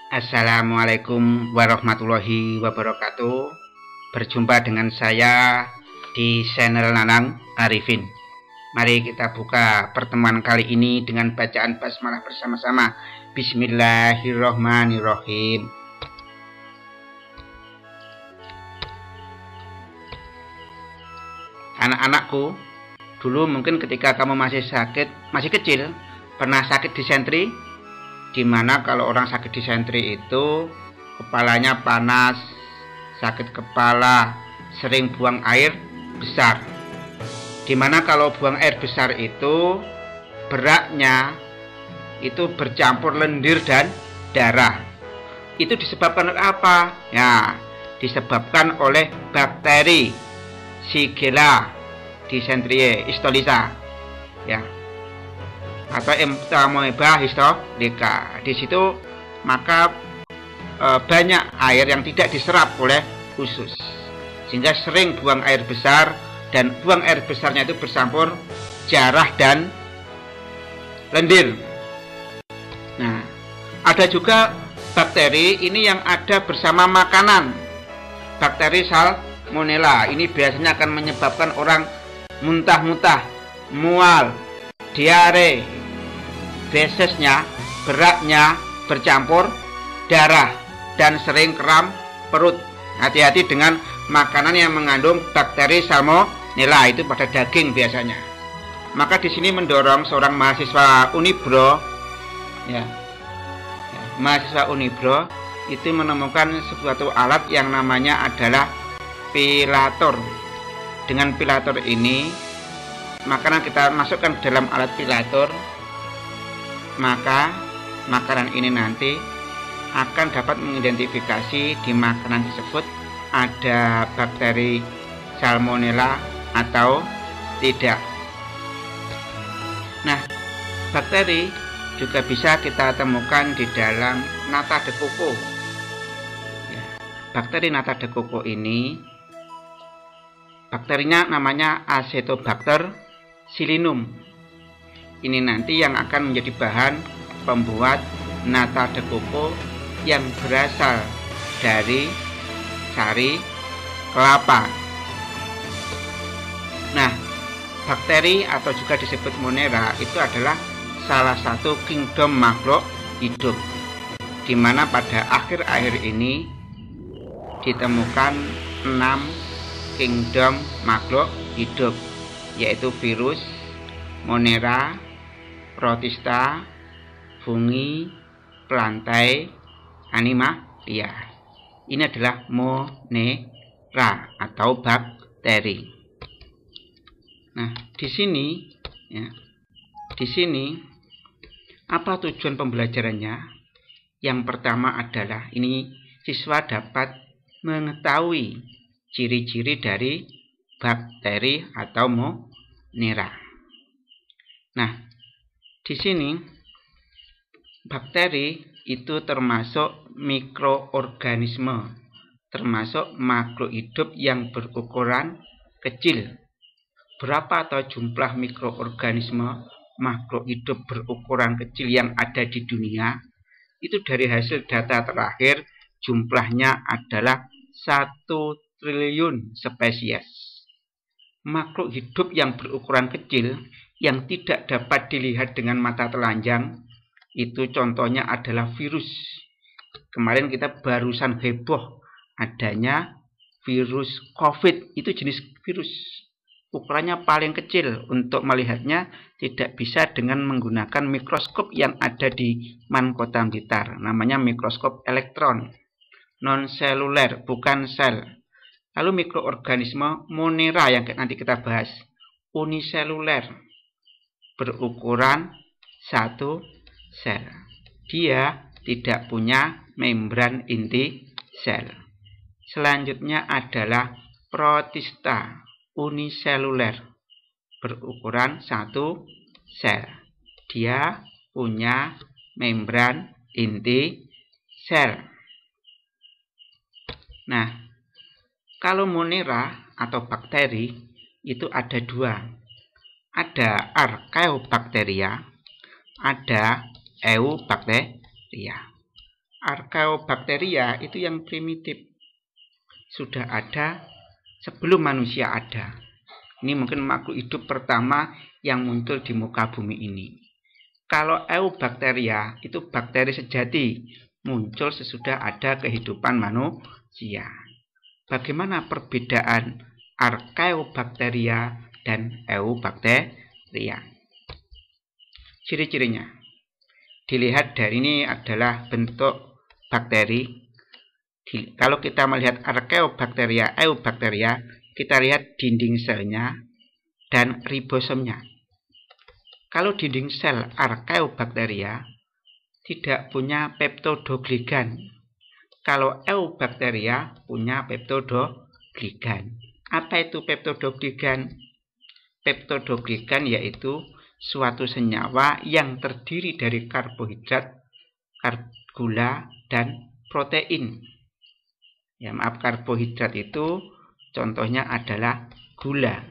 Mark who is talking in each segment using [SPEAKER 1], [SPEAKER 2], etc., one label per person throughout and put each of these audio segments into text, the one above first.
[SPEAKER 1] Assalamualaikum warahmatullahi wabarakatuh. Berjumpa dengan saya di channel Nanang Arifin. Mari kita buka pertemuan kali ini dengan bacaan basmalah bersama-sama. Bismillahirrohmanirrohim. Anak-anakku, dulu mungkin ketika kamu masih kecil, pernah sakit disentri, dimana kalau orang sakit disentri itu kepalanya panas, sakit kepala, sering buang air besar. Dimana kalau buang air besar itu beraknya itu bercampur lendir dan darah. Itu disebabkan oleh apa? Ya, disebabkan oleh bakteri Shigella dysenteriae histolytica, ya, atau Entamoeba histolytica. Di situ maka banyak air yang tidak diserap oleh usus, sehingga sering buang air besar, dan buang air besarnya itu bercampur darah dan lendir. Nah, ada juga bakteri ini yang ada bersama makanan, bakteri Salmonella. Ini biasanya akan menyebabkan orang muntah-muntah, mual, diare, fesesnya, beraknya bercampur darah, dan sering kram perut. Hati-hati dengan makanan yang mengandung bakteri Salmonella, itu pada daging biasanya. Maka di sini mendorong seorang mahasiswa Unibro, mahasiswa Unibro itu menemukan suatu alat yang namanya adalah pilator. Dengan pilator ini, makanan kita masukkan ke dalam alat pilator, maka makanan ini nanti akan dapat mengidentifikasi di makanan tersebut ada bakteri Salmonella atau tidak. Nah, bakteri juga bisa kita temukan di dalam nata de coco. Ya, bakteri nata de coco ini, bakterinya namanya Acetobacter silinum. Ini nanti yang akan menjadi bahan pembuat nata de coco yang berasal dari sari kelapa. Nah, bakteri atau juga disebut Monera itu adalah salah satu kingdom makhluk hidup, di mana pada akhir-akhir ini ditemukan 6 kingdom makhluk hidup, yaitu virus, Monera, protista, fungi, pelantai, animalia. Ini adalah Monera atau bakteri. Nah, di sini apa tujuan pembelajarannya? Yang pertama adalah ini siswa dapat mengetahui ciri-ciri dari bakteri atau Monera. Nah, di sini bakteri itu termasuk mikroorganisme, termasuk makhluk hidup yang berukuran kecil. Berapa atau jumlah mikroorganisme makhluk hidup berukuran kecil yang ada di dunia? Itu dari hasil data terakhir jumlahnya adalah 1 triliun spesies. Makhluk hidup yang berukuran kecil yang tidak dapat dilihat dengan mata telanjang, itu contohnya adalah virus. Kemarin kita barusan heboh adanya virus COVID, itu jenis virus. Ukurannya paling kecil, untuk melihatnya tidak bisa dengan menggunakan mikroskop yang ada di Man Kota Blitar. Namanya mikroskop elektron, non seluler, bukan sel. Lalu mikroorganisme Monera yang nanti kita bahas, uniseluler, berukuran 1 sel. Dia tidak punya membran inti sel. Selanjutnya adalah protista, uniseluler, berukuran 1 sel. Dia punya membran inti sel. Nah, kalau Monera atau bakteri itu ada 2. Ada Archaeobacteria, ada Eubacteria. Archaeobacteria itu yang primitif, sudah ada sebelum manusia ada. Ini mungkin makhluk hidup pertama yang muncul di muka bumi ini. Kalau Eubacteria itu bakteri sejati, muncul sesudah ada kehidupan manusia. Bagaimana perbedaan Archaeobacteria dan Eubacteria? Ciri-cirinya dilihat dari ini adalah bentuk bakteri. Kalau kita melihat Archaeobacteria, Eubacteria, kita lihat dinding selnya dan ribosomnya. Kalau dinding sel Archaeobacteria tidak punya peptodogligan. Kalau Eubacteria punya peptodogligan. Apa itu peptodogligan? Peptodogligan yaitu suatu senyawa yang terdiri dari karbohidrat, gula, dan protein. Ya, maaf, karbohidrat itu contohnya adalah gula.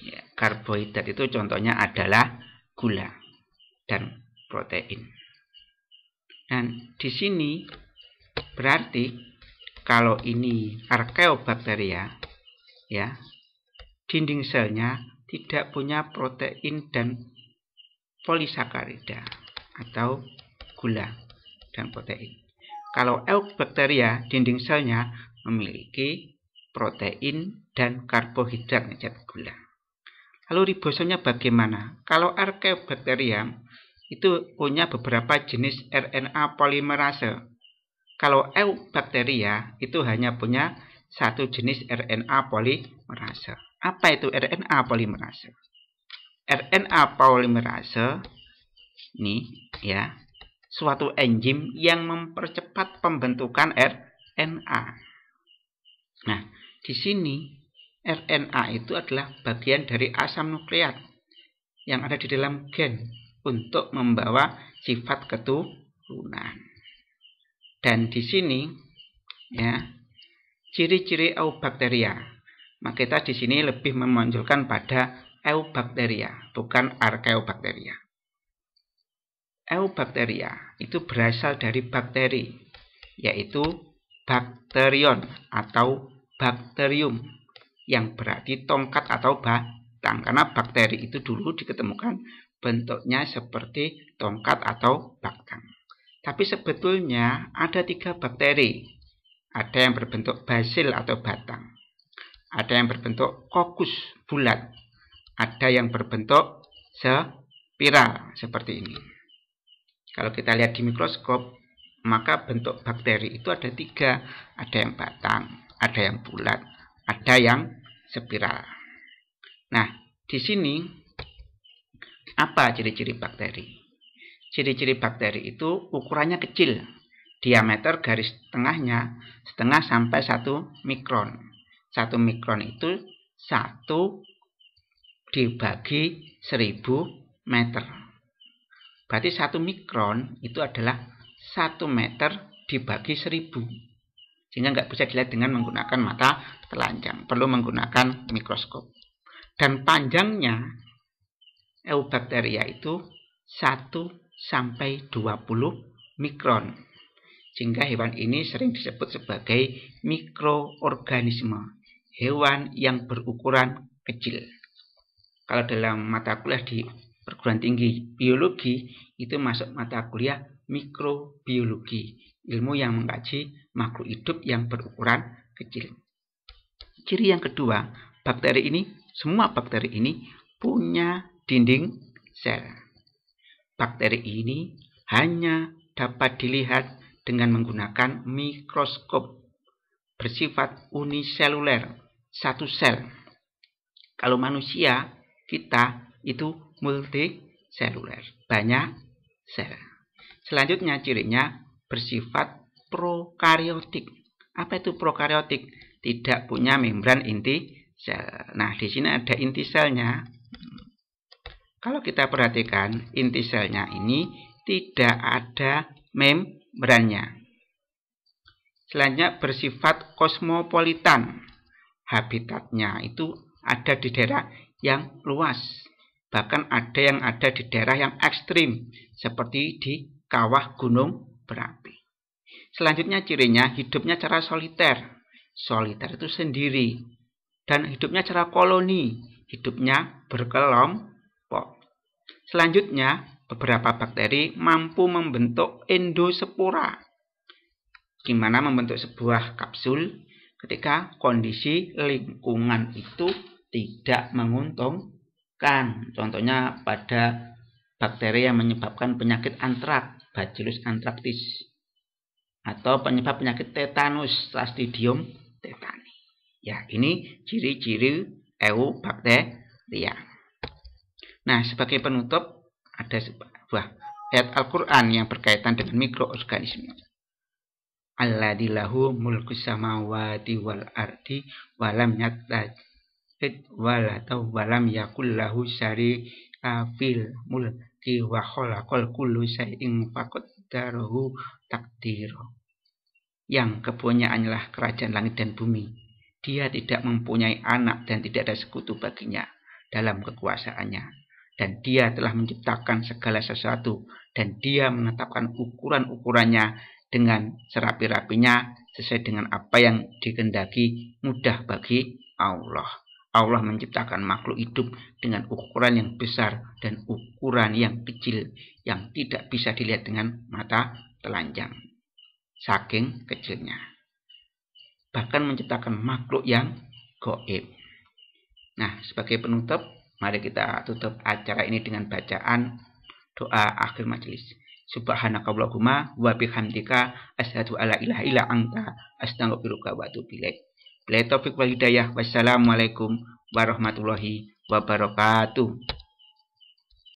[SPEAKER 1] Ya, karbohidrat itu contohnya adalah gula dan protein. Dan di sini berarti kalau ini Archaeobacteria, ya, dinding selnya tidak punya protein dan polisakarida atau gula dan protein. Kalau Eubacteria, dinding selnya memiliki protein dan karbohidrat zat gula. Lalu ribosomnya bagaimana? Kalau Archaeobacteria itu punya beberapa jenis RNA polimerase. Kalau Eubacteria itu hanya punya satu jenis RNA polimerase. Apa itu RNA polimerase? RNA polimerase ini ya, suatu enzim yang mempercepat pembentukan RNA. Nah, di sini RNA itu adalah bagian dari asam nukleat yang ada di dalam gen untuk membawa sifat keturunan. Dan di sini ya, ciri-ciri Eubacteria. Maka kita di sini lebih memunculkan pada Eubacteria, bukan Archaeobacteria. Eubacteria itu berasal dari bakteri, yaitu bakterion atau bakterium, yang berarti tongkat atau batang. Karena bakteri itu dulu diketemukan bentuknya seperti tongkat atau batang. Tapi sebetulnya ada 3 bakteri. Ada yang berbentuk basil atau batang. Ada yang berbentuk kokus bulat. Ada yang berbentuk spiral seperti ini. Kalau kita lihat di mikroskop, maka bentuk bakteri itu ada 3. Ada yang batang, ada yang bulat, ada yang spiral. Nah, di sini apa ciri-ciri bakteri? Ciri-ciri bakteri itu ukurannya kecil. Diameter garis tengahnya setengah sampai 1 mikron. 1 mikron itu 1 dibagi 1000 meter. Berarti 1 mikron itu adalah 1 meter dibagi 1000. Sehingga nggak bisa dilihat dengan menggunakan mata telanjang. Perlu menggunakan mikroskop. Dan panjangnya Eubacteria itu 1 sampai 20 mikron. Sehingga hewan ini sering disebut sebagai mikroorganisme. Hewan yang berukuran kecil. Kalau dalam mata kuliah di perguruan tinggi biologi itu masuk mata kuliah mikrobiologi, ilmu yang mengkaji makhluk hidup yang berukuran kecil. Ciri yang kedua, semua bakteri ini punya dinding sel. Bakteri ini hanya dapat dilihat dengan menggunakan mikroskop, bersifat uniseluler, 1 sel. Kalau manusia kita itu multiseluler, banyak sel. Selanjutnya cirinya bersifat prokariotik. Apa itu prokariotik? Tidak punya membran inti sel. Nah, di sini ada inti selnya. Kalau kita perhatikan, inti selnya ini tidak ada membrannya. Selanjutnya bersifat kosmopolitan. Habitatnya itu ada di daerah yang luas. Bahkan ada yang ada di daerah yang ekstrim, seperti di kawah gunung berapi. Selanjutnya cirinya hidupnya cara soliter. Soliter itu sendiri. Dan hidupnya cara koloni. Hidupnya berkelompok. Selanjutnya, beberapa bakteri mampu membentuk endospora. Gimana membentuk sebuah kapsul ketika kondisi lingkungan itu tidak menguntungkan. Contohnya pada bakteri yang menyebabkan penyakit antrak, Bacillus anthracis, atau penyebab penyakit tetanus, Clostridium tetani. Ya, ini ciri-ciri eubakteria. Nah, sebagai penutup ada sebuah ayat Al-Quran yang berkaitan dengan mikroorganisme. Alladzi lahu mulkus samawati wal ardi walam yattakhidh waladahu walam yakul lahu syarikun fil mulki wa khalaqal kulla syai'in faqaddarahu taqdira. Yang kepunyaannya kerajaan langit dan bumi. Dia tidak mempunyai anak dan tidak ada sekutu baginya dalam kekuasaannya. Dan dia telah menciptakan segala sesuatu. Dan dia menetapkan ukuran-ukurannya dengan serapi-rapinya sesuai dengan apa yang dikehendaki, mudah bagi Allah. Allah menciptakan makhluk hidup dengan ukuran yang besar dan ukuran yang kecil yang tidak bisa dilihat dengan mata telanjang. Saking kecilnya. Bahkan menciptakan makhluk yang gaib. Nah, sebagai penutup, mari kita tutup acara ini dengan bacaan doa akhir majelis. Subhanakallahumma wa bihamdika asyhadu alla ilaha illa anta astaghfiruka wa atubu ilaik. Billahi taufiq wal hidayah. Wassalamualaikum warahmatullahi wabarakatuh.